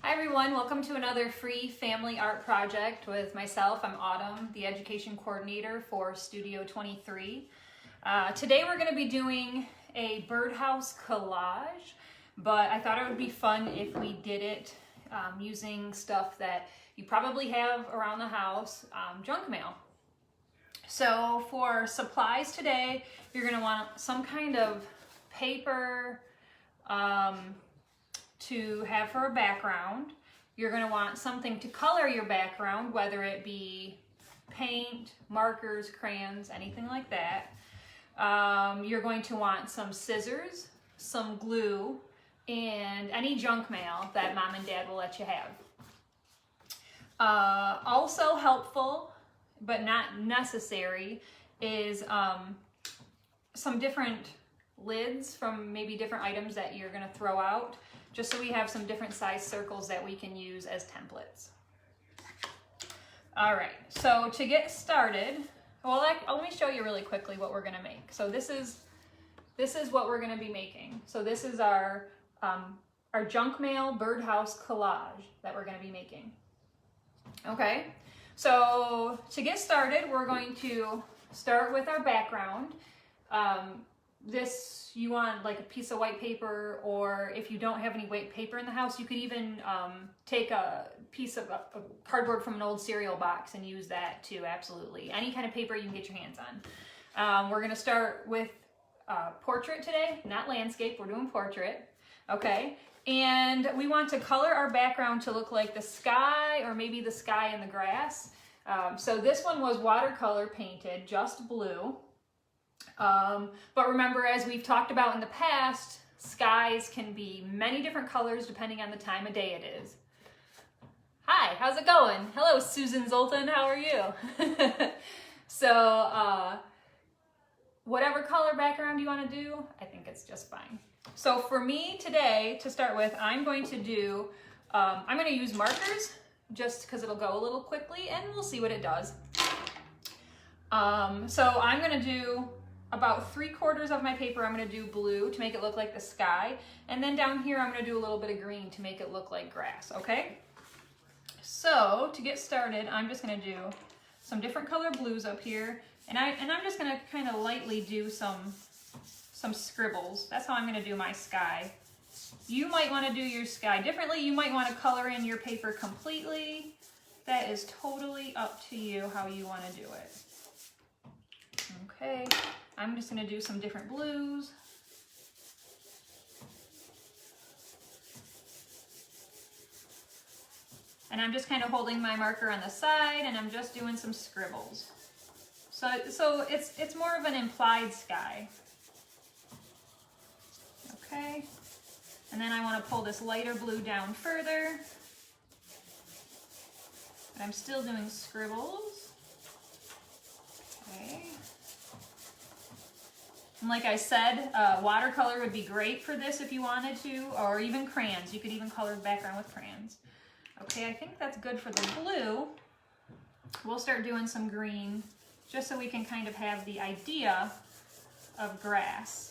Hi everyone, welcome to another free family art project with myself. I'm Autumn, the education coordinator for Studio 23. Today we're going to be doing a birdhouse collage, but I thought it would be fun if we did it using stuff that you probably have around the house, junk mail. So for supplies today, you're going to want some kind of paper to have for a background. You're going to want something to color your background, whether it be paint, markers, crayons, anything like that. You're going to want some scissors, some glue, and any junk mail that mom and dad will let you have. Also helpful, but not necessary, is some different lids from maybe different items that you're going to throw out, just so we have some different size circles that we can use as templates. All right, so to get started, well, let me show you really quickly what we're going to make. So this is what we're going to be making. So this is our junk mail birdhouse collage that we're going to be making. Okay, so to get started, we're going to start with our background. You want like a piece of white paper, or if you don't have any white paper in the house, you could even take a piece of cardboard from an old cereal box and use that too, absolutely. Any kind of paper you can get your hands on. We're gonna start with portrait today, not landscape, we're doing portrait, okay? And we want to color our background to look like the sky, or maybe the sky and the grass. So this one was watercolor painted, just blue. But remember, as we've talked about in the past, skies can be many different colors depending on the time of day it is. Hi, how's it going? Hello, Susan Zoltan, how are you? So, whatever color background you want to do, I think it's just fine. So for me today, to start with, I'm going to do, I'm going to use markers just because it'll go a little quickly, and we'll see what it does. So I'm going to do about 3/4 of my paper. I'm going to do blue to make it look like the sky, and then down here I'm going to do a little bit of green to make it look like grass, okay? So to get started, I'm just going to do some different color blues up here, and I'm just going to kind of lightly do some scribbles. That's how I'm going to do my sky. You might want to do your sky differently. You might want to color in your paper completely. That is totally up to you how you want to do it. Okay. I'm just going to do some different blues. And I'm just kind of holding my marker on the side, and I'm just doing some scribbles. So it's more of an implied sky. Okay. And then I want to pull this lighter blue down further. But I'm still doing scribbles. Okay. And like I said, watercolor would be great for this if you wanted to, or even crayons. You could even color the background with crayons. Okay, I think that's good for the blue. We'll start doing some green, just so we can kind of have the idea of grass.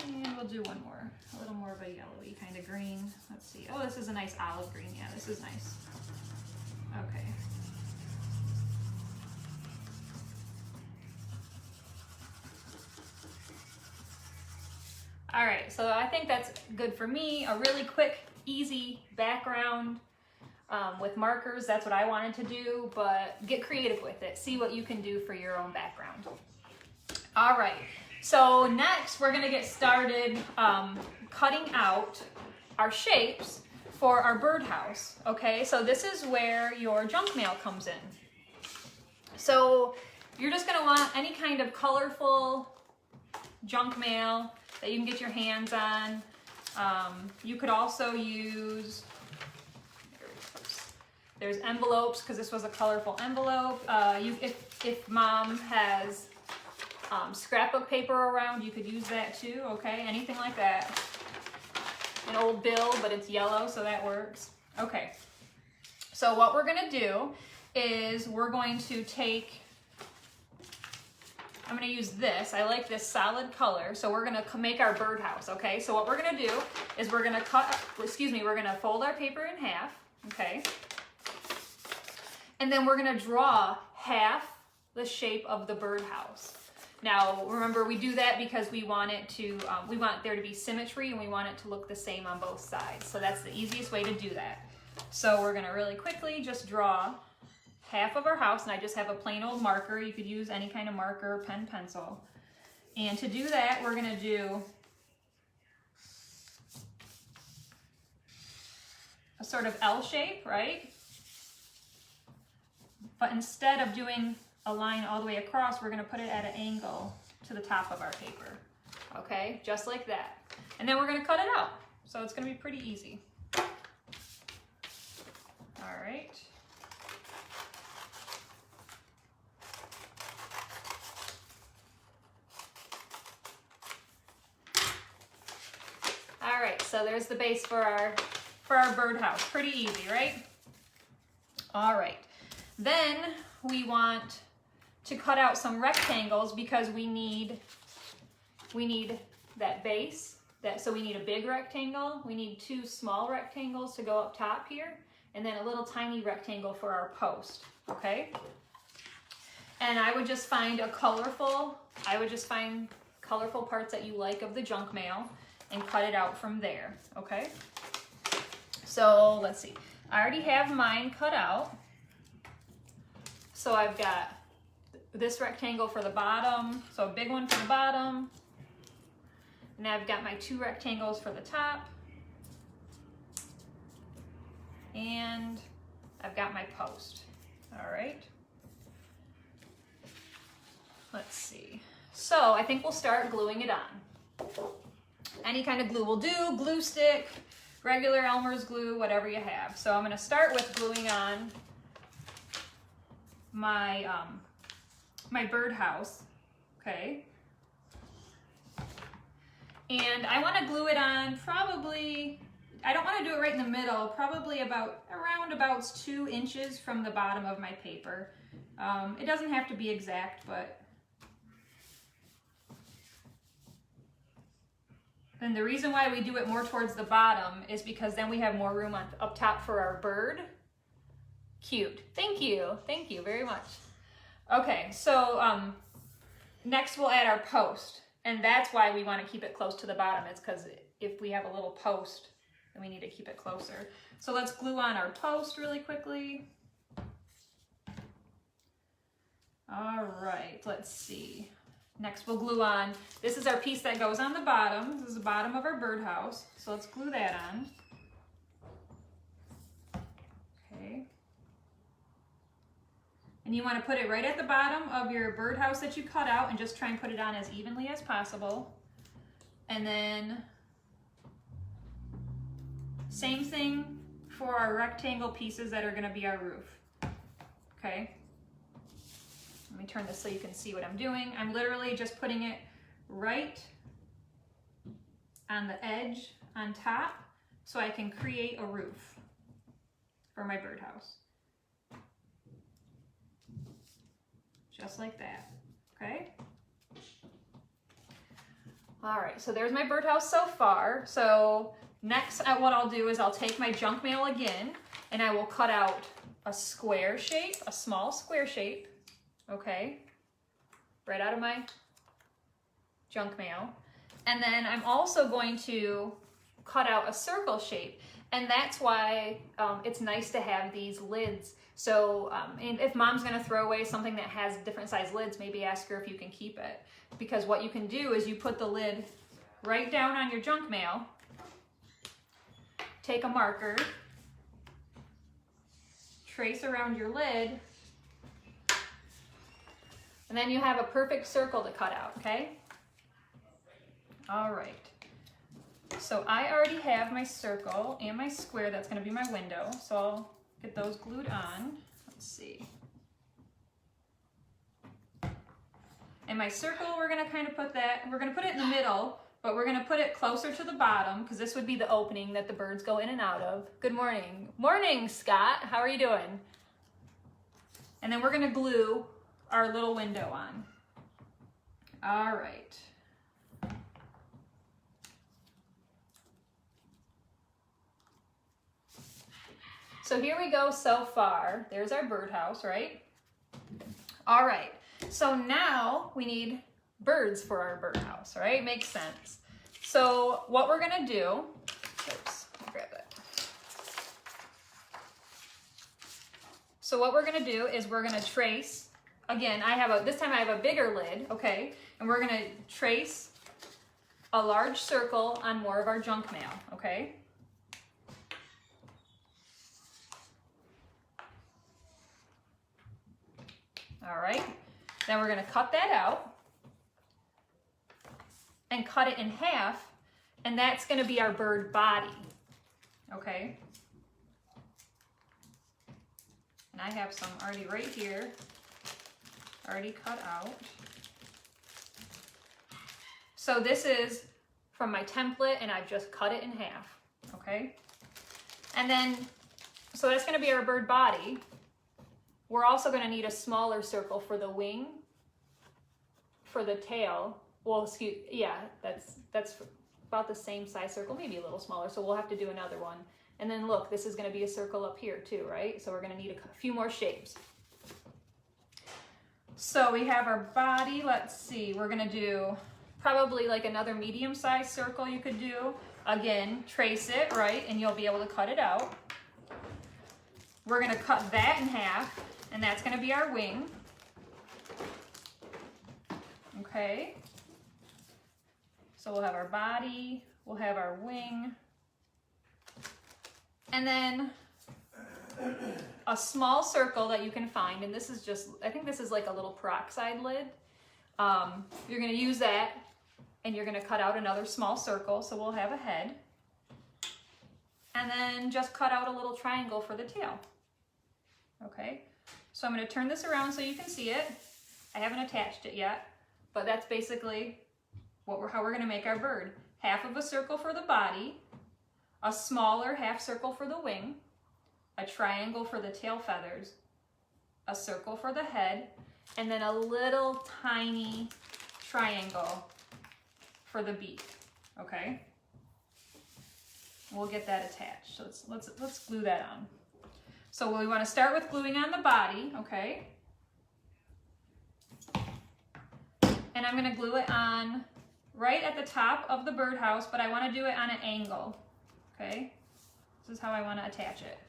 And we'll do one more, a little more of a yellowy kind of green. Let's see. Oh, this is a nice olive green. Yeah, this is nice. Okay. All right, so I think that's good for me. A really quick, easy background with markers. That's what I wanted to do, but get creative with it. See what you can do for your own background. All right. So next we're going to get started cutting out our shapes for our birdhouse, okay? So this is where your junk mail comes in. So you're just going to want any kind of colorful junk mail that you can get your hands on. You could also use, there's envelopes, because this was a colorful envelope. If mom has scrapbook paper around, you could use that too, okay? Anything like that. an old bill, but it's yellow, so that works. Okay, so what we're gonna do is we're going to take, I'm gonna use this. I like this solid color, so we're gonna make our birdhouse, okay? So what we're gonna do is we're gonna we're gonna fold our paper in half, okay? And then we're gonna draw half the shape of the birdhouse. Now, remember, we do that because we want it to, we want there to be symmetry and we want it to look the same on both sides. So that's the easiest way to do that. So we're gonna really quickly just draw half of our house, and I just have a plain old marker. You could use any kind of marker, pen, pencil. And to do that, we're gonna do a sort of L shape, right? But instead of doing a line all the way across, we're gonna put it at an angle to the top of our paper. Okay, just like that. And then we're gonna cut it out. So it's gonna be pretty easy. All right. All right, so there's the base for our birdhouse. Pretty easy, right? All right. Then we want to cut out some rectangles because we need that base. So we need a big rectangle. We need 2 small rectangles to go up top here, and then a little tiny rectangle for our post, okay? And I would just find colorful parts that you like of the junk mail and cut it out from there, okay? So let's see. I already have mine cut out. So I've got this rectangle for the bottom, so a big one for the bottom. And I've got my 2 rectangles for the top. And I've got my post. All right. Let's see. So I think we'll start gluing it on. Any kind of glue will do, glue stick, regular Elmer's glue, whatever you have. So I'm gonna start with gluing on my my birdhouse, okay? And I want to glue it on probably, I don't want to do it right in the middle, probably around about 2 inches from the bottom of my paper. It doesn't have to be exact, but and the reason why we do it more towards the bottom is because then we have more room up top for our bird. Cute. Thank you very much. Okay, so next we'll add our post, and that's why we want to keep it close to the bottom. It's because if we have a little post, then we need to keep it closer. So let's glue on our post really quickly. All right, let's see. Next we'll glue on, this is our piece that goes on the bottom. This is the bottom of our birdhouse. So let's glue that on. Okay. And you want to put it right at the bottom of your birdhouse that you cut out and just try and put it on as evenly as possible. And then same thing for our rectangle pieces that are going to be our roof. Okay. Let me turn this so you can see what I'm doing. I'm literally just putting it right on the edge on top so I can create a roof for my birdhouse. Just like that, okay? All right, so there's my birdhouse so far. So next, what I'll do is I'll take my junk mail again, and I will cut out a square shape, a small square shape, okay? Right out of my junk mail. And then I'm also going to cut out a circle shape, and that's why it's nice to have these lids. So and if mom's gonna throw away something that has different size lids, maybe ask her if you can keep it. Because what you can do is you put the lid right down on your junk mail, take a marker, trace around your lid, and then you have a perfect circle to cut out, okay? All right. So I already have my circle and my square, that's gonna be my window. So I'll get those glued on. Let's see. And my circle, we're gonna kind of put that, we're gonna put it in the middle but we're gonna put it closer to the bottom because this would be the opening that the birds go in and out of. Good morning. Morning, Scott. How are you doing? And then we're gonna glue our little window on. All right. So here we go so far. There's our birdhouse, right? All right, so now we need birds for our birdhouse, right? Makes sense. So what we're gonna do, oops, grab that. So what we're gonna do is we're gonna trace, again, this time I have a bigger lid, okay? And we're gonna trace a large circle on more of our junk mail, okay? All right, then we're gonna cut that out and cut it in half, and that's gonna be our bird body, okay? And I have some already right here, already cut out. So this is from my template, and I've just cut it in half, okay? And then, so that's gonna be our bird body. We're also going to need a smaller circle for the wing, for the tail. Well, that's about the same size circle, maybe a little smaller, so we'll have to do another one. And then look, this is going to be a circle up here too, right? So we're going to need a few more shapes. So we have our body. Let's see, we're going to do probably like another medium-sized circle you could do. Again, trace it, right? And you'll be able to cut it out. We're going to cut that in half. And that's going to be our wing. Okay. So we'll have our body, we'll have our wing. And then a small circle that you can find, and this is just, I think this is like a little peroxide lid. You're going to use that, and you're going to cut out another small circle, so we'll have a head. And then just cut out a little triangle for the tail. Okay. So I'm going to turn this around so you can see it. I haven't attached it yet, but that's basically how we're going to make our bird. Half of a circle for the body, a smaller half circle for the wing, a triangle for the tail feathers, a circle for the head, and then a little tiny triangle for the beak. Okay? We'll get that attached. So let's glue that on. So we want to start with gluing on the body, okay? And I'm going to glue it on right at the top of the birdhouse, but I want to do it on an angle, okay? This is how I want to attach it.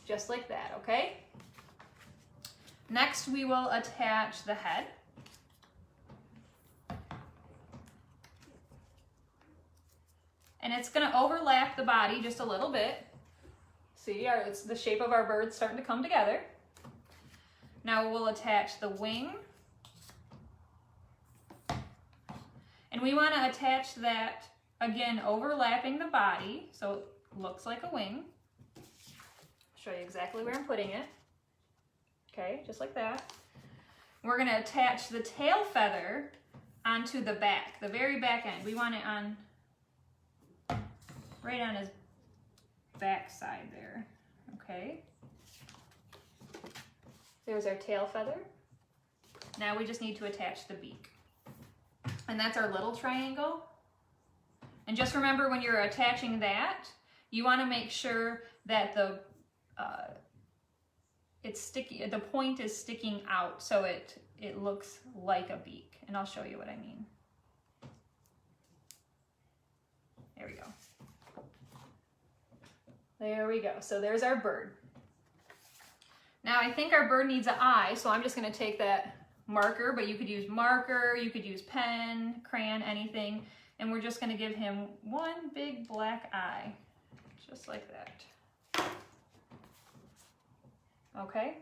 Just like that, okay? Next, we will attach the head. And it's going to overlap the body just a little bit. See, it's the shape of our bird starting to come together. Now we'll attach the wing. And we want to attach that, again, overlapping the body, so it looks like a wing. I'll show you exactly where I'm putting it. Okay, just like that. We're going to attach the tail feather onto the back, the very back end. We want it on, right on his back side there, okay? There's our tail feather. Now we just need to attach the beak. And that's our little triangle. And just remember when you're attaching that, you want to make sure that the point is sticking out so it looks like a beak. And I'll show you what I mean. There we go. There we go. So there's our bird. Now I think our bird needs an eye, so I'm just going to take that marker, but you could use marker, you could use pen, crayon, anything, and we're just going to give him one big black eye, just like that. Okay?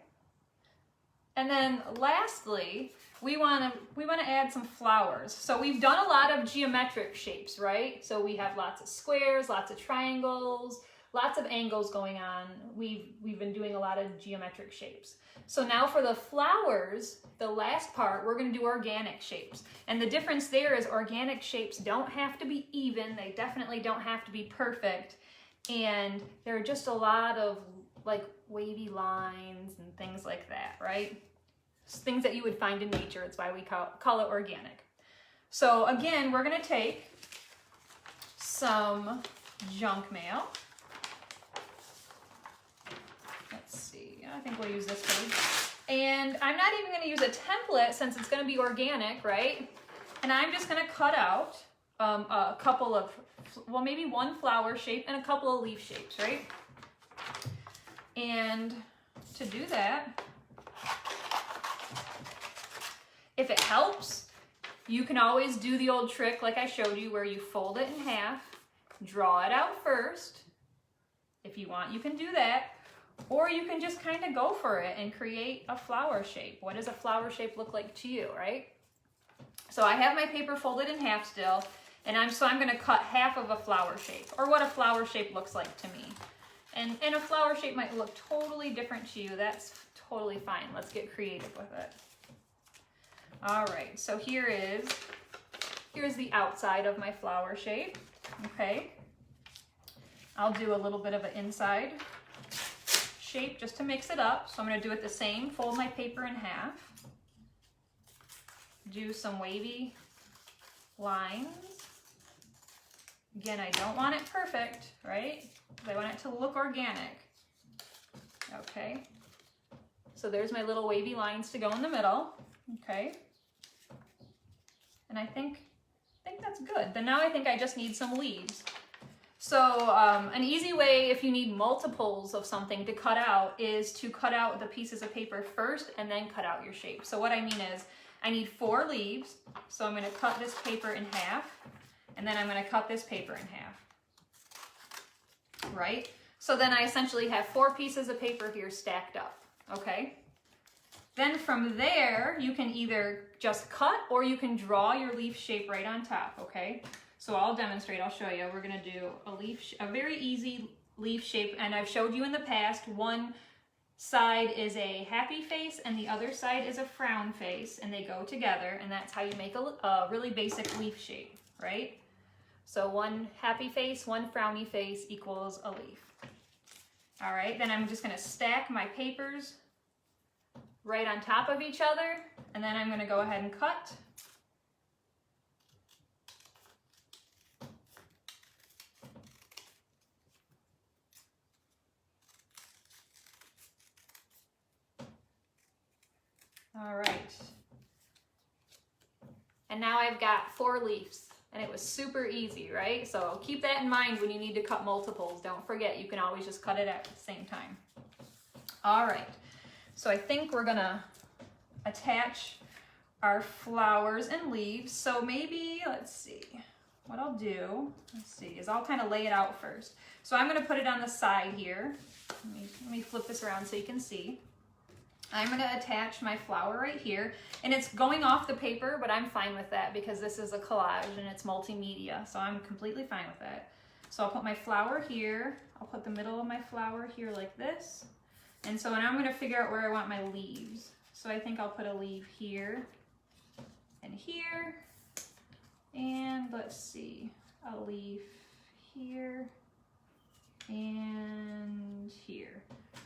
And then lastly, we want to add some flowers. So we've done a lot of geometric shapes, right? So we have lots of squares, lots of triangles, lots of angles going on. We've been doing a lot of geometric shapes. So now for the flowers, the last part, we're going to do organic shapes. And the difference there is organic shapes don't have to be even. They definitely don't have to be perfect. And there are just a lot of like wavy lines and things like that, right? Things that you would find in nature. It's why we call it organic. So again, we're going to take some junk mail. Let's see, I think we'll use this page. And I'm not even going to use a template since it's going to be organic, right? And I'm just going to cut out a couple of, well, maybe one flower shape and a couple of leaf shapes, right? And to do that, if it helps, you can always do the old trick like I showed you where you fold it in half, draw it out first. If you want, you can do that. Or you can just kind of go for it and create a flower shape. What does a flower shape look like to you, right? So I have my paper folded in half still, and I'm going to cut half of a flower shape, or what a flower shape looks like to me. And a flower shape might look totally different to you. That's totally fine. Let's get creative with it. All right, so here's the outside of my flower shape, okay? I'll do a little bit of an inside shape just to mix it up. So I'm going to do it the same, fold my paper in half, do some wavy lines. Again, I don't want it perfect, right? I want it to look organic. Okay, so there's my little wavy lines to go in the middle, okay? And I think that's good. Then now I think I just need some leaves. So an easy way, if you need multiples of something to cut out, is to cut out the pieces of paper first and then cut out your shape. So what I mean is I need 4 leaves. So I'm going to cut this paper in half, and then I'm going to cut this paper in half. Right? So then I essentially have 4 pieces of paper here stacked up. Okay? Then from there, you can either just cut or you can draw your leaf shape right on top. Okay? So I'll demonstrate, I'll show you. We're going to do a very easy leaf shape, and I've showed you in the past. One side is a happy face and the other side is a frown face, and they go together, and that's how you make a really basic leaf shape, right? So one happy face, one frowny face equals a leaf. All right, then I'm just going to stack my papers right on top of each other, and then I'm going to go ahead and cut. All right, and now I've got 4 leaves, and it was super easy, right? So keep that in mind when you need to cut multiples. Don't forget, you can always just cut it at the same time. All right, so I think we're gonna attach our flowers and leaves. So maybe, let's see, what I'll do, is I'll kind of lay it out first. So I'm gonna put it on the side here. Let me flip this around so you can see. I'm going to attach my flower right here, and it's going off the paper, but I'm fine with that because this is a collage and it's multimedia, so I'm completely fine with that. So I'll put my flower here, I'll put the middle of my flower here like this, and so now I'm going to figure out where I want my leaves. So I think I'll put a leaf here and here, and let's see, a leaf here and here.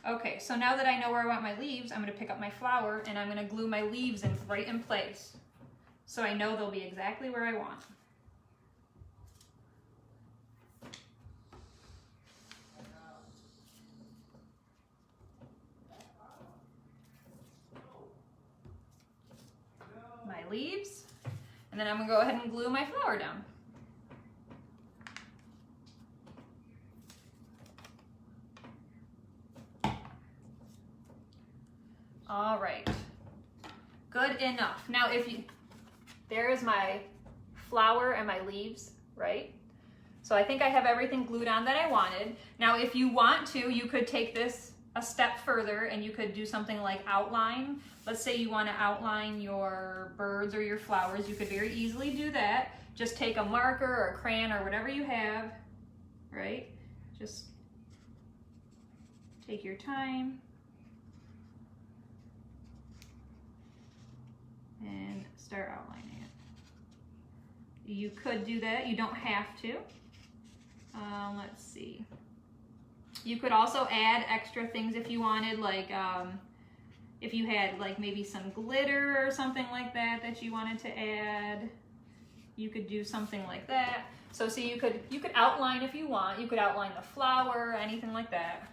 Okay, so now that I know where I want my leaves, I'm going to pick up my flower and I'm going to glue my leaves right in place. So I know they'll be exactly where I want. My leaves, and then I'm going to go ahead and glue my flower down. All right, good enough. Now there is my flower and my leaves, right? So I think I have everything glued on that I wanted. Now if you want to, you could take this a step further and you could do something like outline. Let's say you want to outline your birds or your flowers. You could very easily do that. Just take a marker or a crayon or whatever you have, right? Just Take your time. And start outlining it. You could do that, you don't have to. Let's see. You could also add extra things if you wanted, like if you had like maybe some glitter or something like that that you wanted to add, you could do something like that. So see, you could outline if you want. You could outline the flower, anything like that.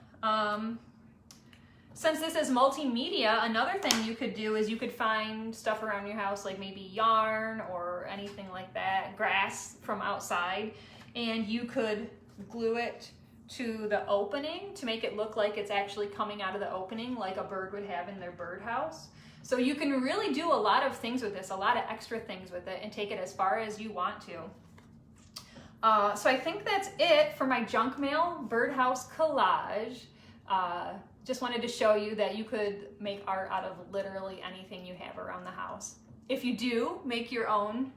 Since this is multimedia, another thing you could do is you could find stuff around your house, like maybe yarn or anything like that, grass from outside, and you could glue it to the opening to make it look like it's actually coming out of the opening like a bird would have in their birdhouse. So you can really do a lot of things with this, a lot of extra things with it, and take it as far as you want to. So I think that's it for my junk mail birdhouse collage. Just wanted to show you that you could make art out of literally anything you have around the house. If you do make your own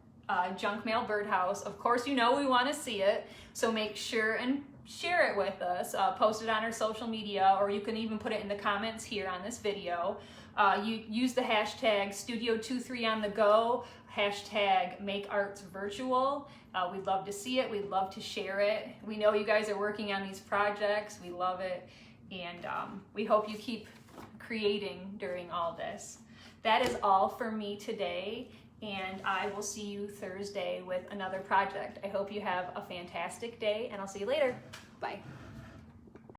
junk mail birdhouse, of course you know we want to see it, so make sure and share it with us. Post it on our social media, or you can even put it in the comments here on this video. You use the hashtag Studio23OnTheGo, hashtag MakeArtsVirtual. We'd love to see it. We'd love to share it. We know you guys are working on these projects. We love it. And we hope you keep creating during all this. That is all for me today, and I will see you Thursday with another project. I hope you have a fantastic day, and I'll see you later. Bye.